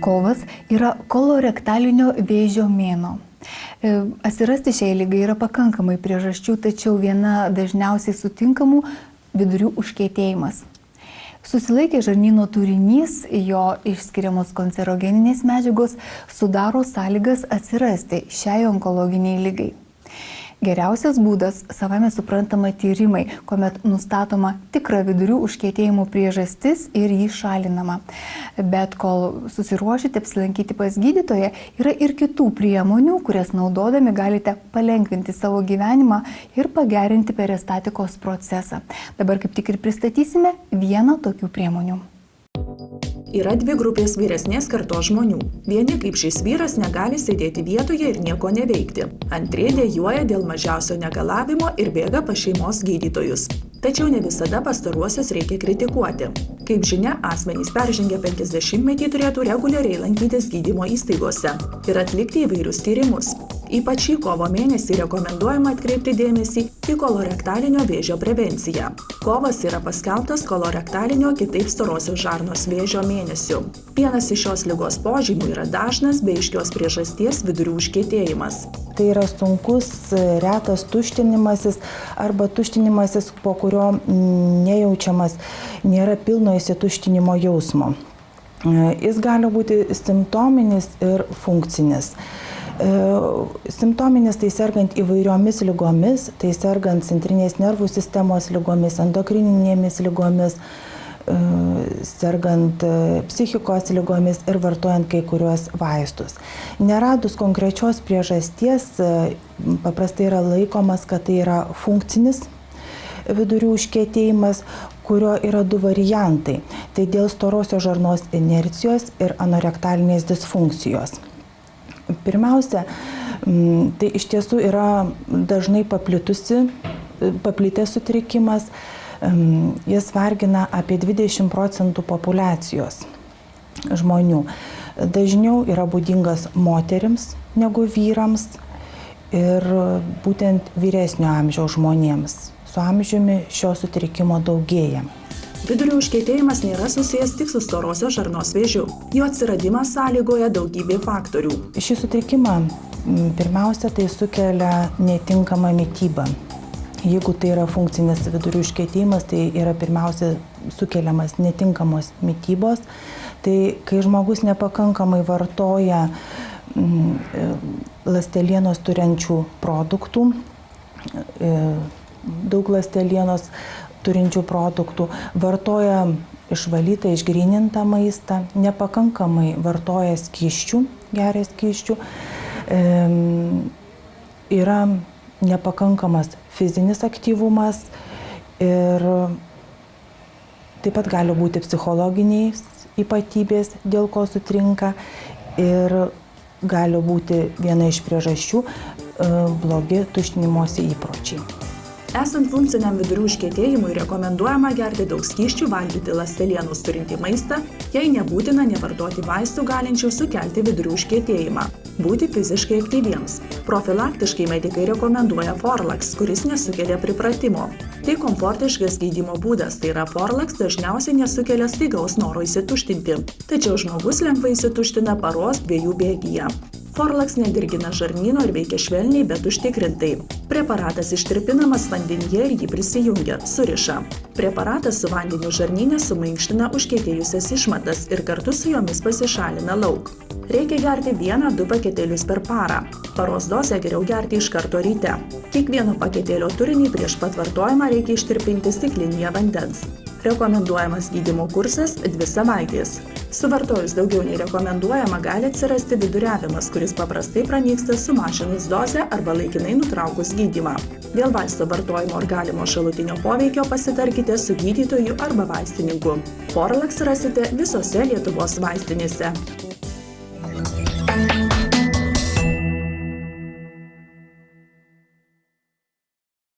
Kovas yra kolorektalinio vėžio mėnuo. Atsirasti šiai lygai yra pakankamai priežasčių, tačiau viena dažniausiai sutinkamų – vidurių užkietėjimas. Susilaikė žarnyno turinys, jo išskiriamos kancerogeninės medžiagos sudaro sąlygas atsirasti šiai onkologiniai lygai. Geriausias būdas savame suprantama tyrimai, kuomet nustatoma tikra vidurių užkietėjimo priežastis ir jį šalinama. Bet kol susiruošite apsilankyti pas gydytoją, yra ir kitų priemonių, kurias naudodami galite palengvinti savo gyvenimą ir pagerinti peristatikos procesą. Dabar kaip tik ir pristatysime vieną tokių priemonių. Yra dvi grupės vyresnės kartos žmonių. Vieni, kaip šis vyras, negali sėdėti vietoje ir nieko neveikti. Antrie dejuoja dėl mažiausio negalavimo ir bėga pas šeimos gydytojus. Tačiau ne visada pastaruosius reikia kritikuoti. Kaip žinia, asmenys peržengę 50-metį turėtų reguliariai lankytis gydymo įstaigose ir atlikti įvairius tyrimus. Ypač šį kovo mėnesį rekomenduojama atkreipti dėmesį į kolorektalinio vėžio prevenciją. Kovas yra paskelbtas kolorektalinio, kitaip storosios žarnos vėžio mėnesiu. Vienas iš šios ligos požymių yra dažnas bei aiškios priežasties vidurių užkietėjimas. Tai yra sunkus, retas tuštinimasis arba tuštinimasis, po kurio nejaučiamas, nėra pilno įsituštinimo jausmo. Jis gali būti simptominis ir funkcinis. Simptominis tai sergant įvairiomis ligomis, tai sergant centrinės nervų sistemos ligomis, endokrininėmis ligomis, sergant psichikos ligomis ir vartojant kai kuriuos vaistus. Neradus konkrečios priežasties, paprastai yra laikomas, kad tai yra funkcinis vidurių užkietėjimas, kurio yra du variantai. Tai dėl storosios žarnos inercijos ir anorektalinės disfunkcijos. Pirmiausia, tai iš tiesų yra dažnai paplitęs sutrikimas. Jis vargina apie 20% populiacijos žmonių. Dažniau yra būdingas moterims negu vyrams ir būtent vyresnio amžiaus žmonėms. Su amžiumi šio sutrikimo daugėja. Vidurių užkietėjimas nėra susijęs tik su storosios žarnos vėžiu. Jo atsiradimą sąlygoja daugybė faktorių. Šį sutrikimą pirmiausia tai sukelia netinkama mityba. Jeigu tai yra funkcinis vidurių užkietėjimas, tai yra pirmiausia sukeliamas netinkamos mitybos. Tai kai žmogus nepakankamai vartoja ląstelienos turinčių produktų, daug ląstelienos turinčių produktų, vartoja išvalytą, išgrynintą maistą, nepakankamai vartoja skysčių, geria skysčių, yra nepakankamas fizinis aktyvumas ir taip pat gali būti psichologiniais ypatybės, dėl ko sutrinka ir gali būti viena iš priežasčių blogi tuštinimosi įpročiai. Esant funkciniam vidurių užkietėjimui rekomenduojama gerti daug skysčių, valgyti ląstelienos turintį maistą, jei nebūtina nevartoti vaistų galinčių sukelti vidurių užkietėjimą. Būti fiziškai aktyviems. Profilaktiškai medikai rekomenduoja Forlax, kuris nesukelia pripratimo. Tai komfortiškas gydymo būdas, tai yra Forlax dažniausiai nesukelia staigaus noro įsituštinti. Tačiau žmogus lengvai įsituština paros 2 bėgyje. Forlax nedirgina žarnyno ir veikia švelniai, bet užtikrintai. Preparatas ištirpinamas vandenyje ir jį prisijungia, suriša. Preparatas su vandeniu žarnyne suminkština užkietėjusias išmatas ir kartu su jomis pasišalina lauk. Reikia gerti 1-2 paketėlius per parą. Paros dozę geriau gerti iš karto ryte. Kiekvieno paketėlio turinį prieš pat vartojimą reikia ištirpinti stiklinėje vandens. Rekomenduojamas gydymo kursas 2 savaitės. Suvartojus daugiau nei rekomenduojama gali atsirasti viduriavimas, kuris paprastai pranyksta sumažinus dozę arba laikinai nutraukus gydymą. Dėl vaisto vartojimo ir galimo šalutinio poveikio pasitarkite su gydytoju arba vaistininku. Forlax rasite visose Lietuvos vaistinėse.